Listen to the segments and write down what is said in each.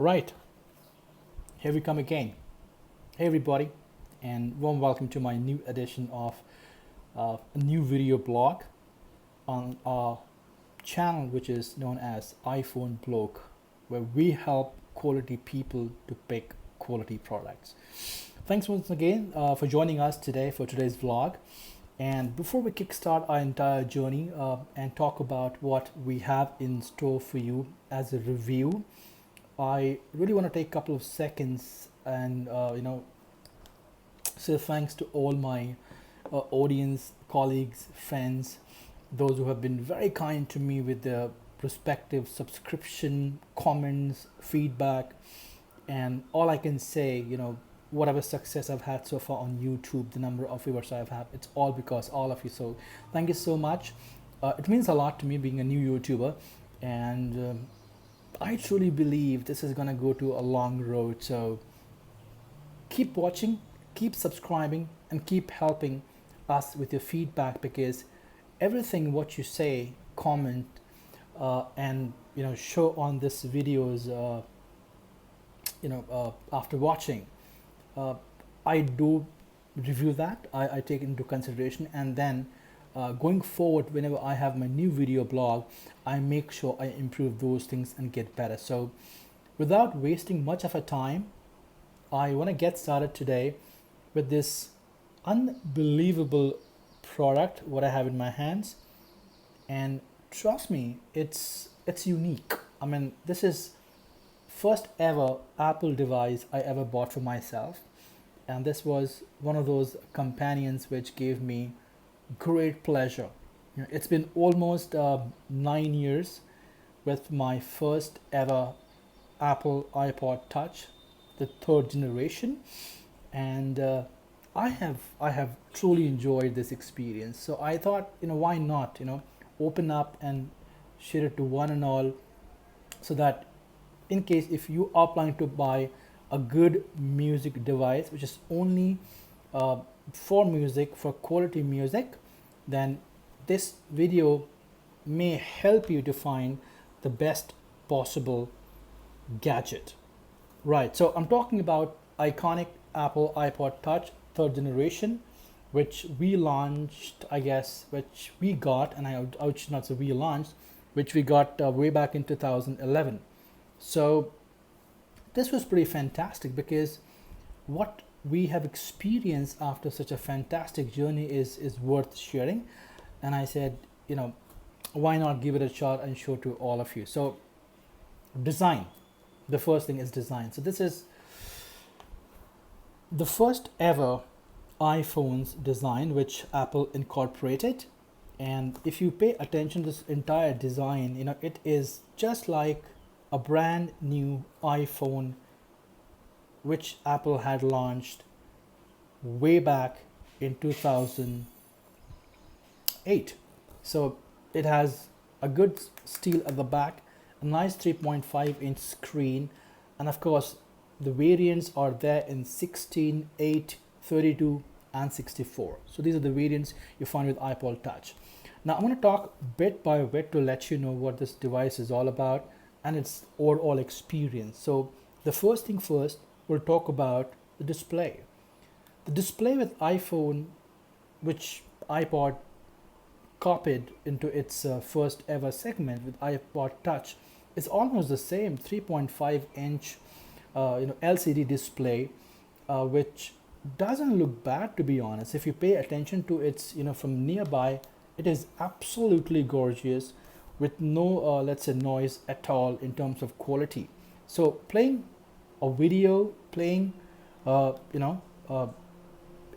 Right, here we come again. Hey everybody, and warm welcome to my new edition of a new video blog on our channel, which is known as Iphone Bloke, where we help quality people to pick quality products. Thanks once again for joining us today for today's vlog. And before we kickstart our entire journey and talk about what we have in store for you as a review, I really want to take a couple of seconds and say thanks to all my audience, colleagues, friends, those who have been very kind to me with their respective subscription, comments, feedback, and all I can say, whatever success I've had so far on YouTube, the number of viewers I've had, it's all because all of you. So thank you so much. It means a lot to me being a new YouTuber, and I truly believe this is gonna go to a long road. So keep watching, keep subscribing, and keep helping us with your feedback, because everything what you say, comment, and show on this videos, after watching, I do review that. I take into consideration, and then going forward, whenever I have my new video blog, I make sure I improve those things and get better. So without wasting much of a time, I want to get started today with this unbelievable product what I have in my hands. And trust me, it's unique. I mean, this is first ever Apple device I ever bought for myself, and this was one of those companions which gave me great pleasure. It's been almost 9 years with my first ever Apple iPod Touch, the third generation, and I have truly enjoyed this experience. So I thought, why not, open up and share it to one and all, so that in case if you are planning to buy a good music device which is only for music, for quality music, then this video may help you to find the best possible gadget. Right, so I'm talking about iconic Apple iPod Touch third generation, which we launched, which we got, and I should not say we launched, which we got way back in 2011. So this was pretty fantastic, because what we have experienced after such a fantastic journey is worth sharing. And I said, why not give it a shot and show to all of you. So design, the first thing is design. So this is the first ever iPhone's design which Apple incorporated. And if you pay attention to this entire design, it is just like a brand new iPhone which Apple had launched way back in 2008. So it has a good steel at the back, a nice 3.5-inch screen, and of course the variants are there in 16, 8, 32, and 64. So these are the variants you find with iPod Touch. Now I'm going to talk bit by bit to let you know what this device is all about and its overall experience. So the first thing first, we'll talk about the display. The display with iPhone, which iPod copied into its first ever segment with iPod Touch, is almost the same 3.5-inch LCD display, which doesn't look bad, to be honest. If you pay attention to its from nearby, it is absolutely gorgeous, with no let's say noise at all in terms of quality. So playing a video, playing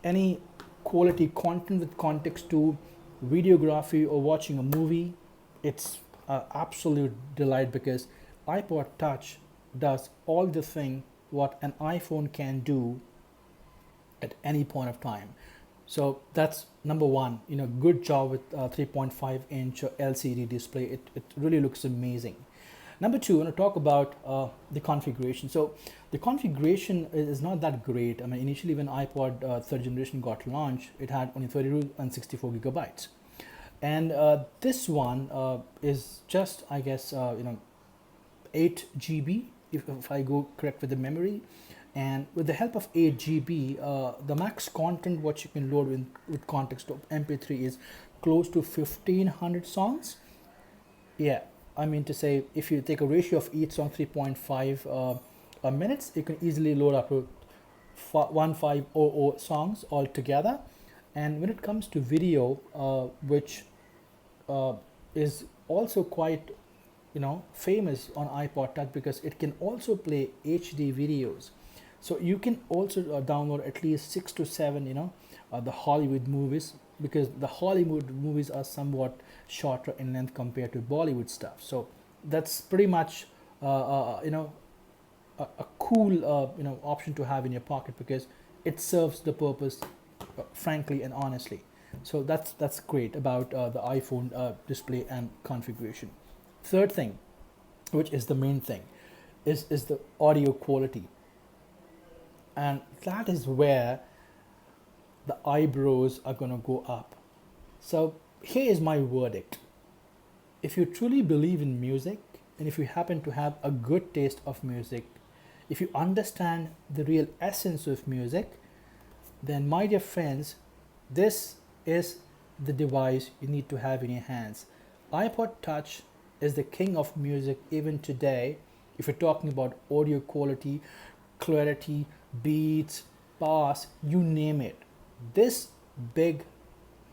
any quality content with context to videography, or watching a movie, it's absolute delight, because iPod Touch does all the thing what an iPhone can do at any point of time. So that's number one, good job with 3.5-inch LCD display. It really looks amazing. Number two, I want to talk about the configuration. So the configuration is not that great. I mean, initially when iPod third generation got launched, it had only 32 and 64 gigabytes. And this one is just, 8 GB if I go correct with the memory. And with the help of 8 GB, the max content what you can load with context of MP3 is close to 1500 songs. Yeah, I mean to say, if you take a ratio of each song 3.5 minutes, you can easily load up to 1500 songs altogether. And when it comes to video, which uh, is also quite famous on iPod Touch, because it can also play HD videos. So you can also download at least 6 to 7 the Hollywood movies, because the Hollywood movies are somewhat shorter in length compared to Bollywood stuff. So that's pretty much a cool option to have in your pocket, because it serves the purpose, frankly and honestly. So that's great about the iPhone display and configuration. Third thing, which is the main thing, is the audio quality, and that is where the eyebrows are going to go up. So here is my verdict: if you truly believe in music, and if you happen to have a good taste of music, if you understand the real essence of music, then my dear friends, this is the device you need to have in your hands. iPod Touch is the king of music even today. If you're talking about audio quality, clarity, beats, bass, you name it. This big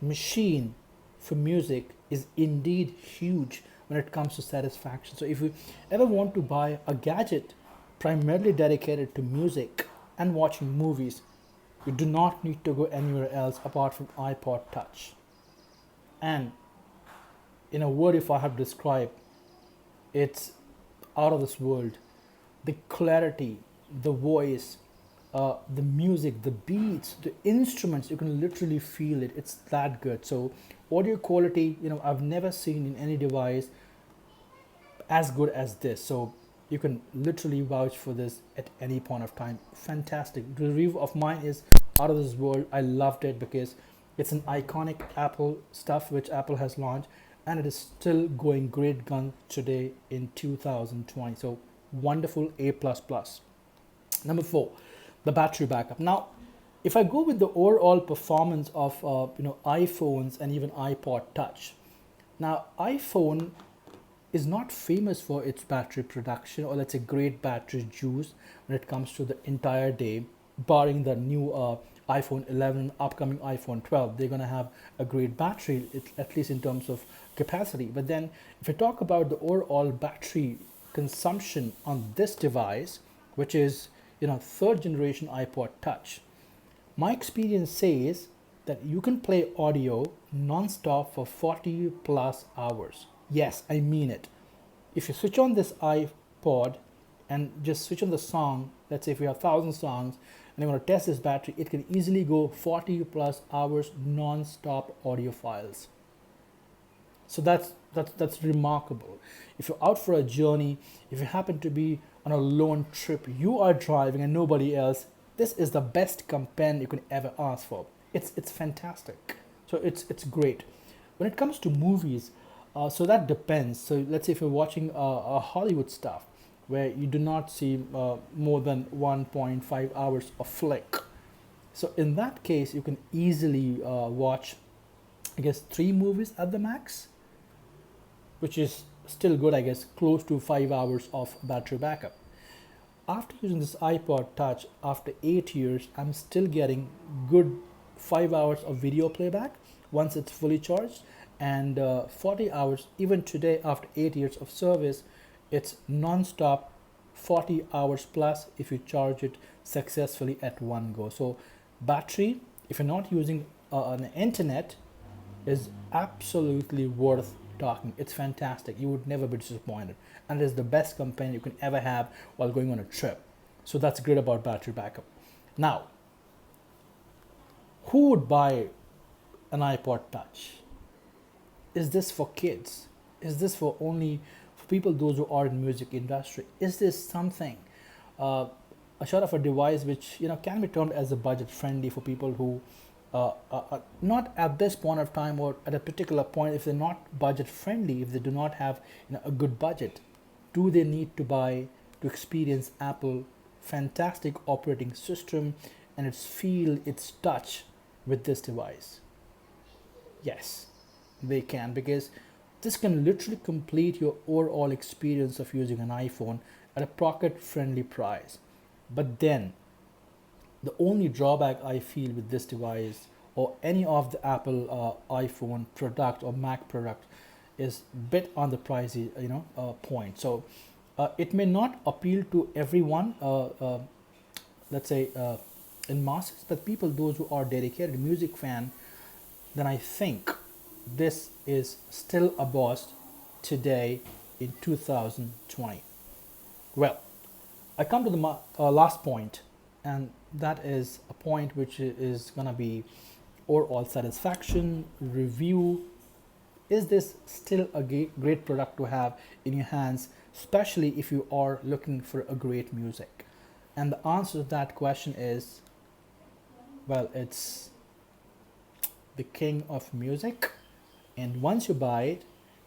machine for music is indeed huge when it comes to satisfaction. So if you ever want to buy a gadget primarily dedicated to music and watching movies, you do not need to go anywhere else apart from iPod Touch. And in a word, if I have to describe, it's out of this world. The clarity, the voice, the music, the beats, the instruments, you can literally feel it. It's that good. So audio quality, I've never seen in any device as good as this. So you can literally vouch for this at any point of time. Fantastic. The review of mine is out of this world. I loved it because it's an iconic Apple stuff which Apple has launched, and it is still going great gun today in 2020. So wonderful, A++. Number 4, the battery backup. Now, if I go with the overall performance of iPhones and even iPod Touch, now iPhone is not famous for its battery production, or let's say great battery juice when it comes to the entire day, barring the new iPhone 11, upcoming iPhone 12. They're going to have a great battery, at least in terms of capacity. But then if you talk about the overall battery consumption on this device, which is third generation iPod Touch, my experience says that you can play audio non-stop for 40 plus hours. Yes, I mean it. If you switch on this iPod and just switch on the song, let's say if you have 1,000 songs and you want to test this battery, it can easily go 40 plus hours non-stop audio files. So that's remarkable. If you're out for a journey, if you happen to be on a lone trip, you are driving and nobody else, this is the best companion you can ever ask for. It's fantastic. So it's great. When it comes to movies, so that depends. So let's say if you're watching a Hollywood stuff where you do not see more than 1.5 hours of flick. So in that case, you can easily watch, I guess, 3 movies at the max, which is still good, I guess, close to 5 hours of battery backup. After using this iPod Touch, after 8 years, I'm still getting good 5 hours of video playback once it's fully charged, and 40 hours even today after 8 years of service. It's non-stop 40 hours plus if you charge it successfully at one go. So battery, if you're not using an internet, is absolutely worth talking. It's fantastic. You would never be disappointed, and it is the best companion you can ever have while going on a trip. So that's great about battery backup. Now, who would buy an iPod Touch? Is this for kids? Is this for only for people those who are in music industry? Is this something a sort of a device which can be termed as a budget friendly for people who are not at this point of time, or at a particular point, if they're not budget friendly, if they do not have a good budget, do they need to buy to experience Apple fantastic operating system and its feel, its touch with this device? Yes, they can, because this can literally complete your overall experience of using an iPhone at a pocket friendly price. But then, the only drawback I feel with this device or any of the Apple iPhone product or Mac product is bit on the pricey, point. So it may not appeal to everyone, let's say in masses, but people those who are dedicated music fan, then I think this is still a boss today in 2020. Well, I come to the last point, and that is a point which is going to be overall satisfaction review. Is this still a great product to have in your hands, especially if you are looking for a great music? And the answer to that question is, well, it's the king of music, and once you buy it,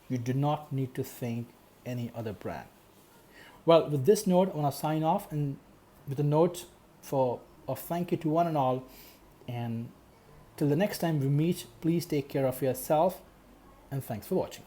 you do not need to think any other brand. Well, with this note, I want to sign off, and with a note of thank you to one and all. And till the next time we meet, please take care of yourself, and thanks for watching.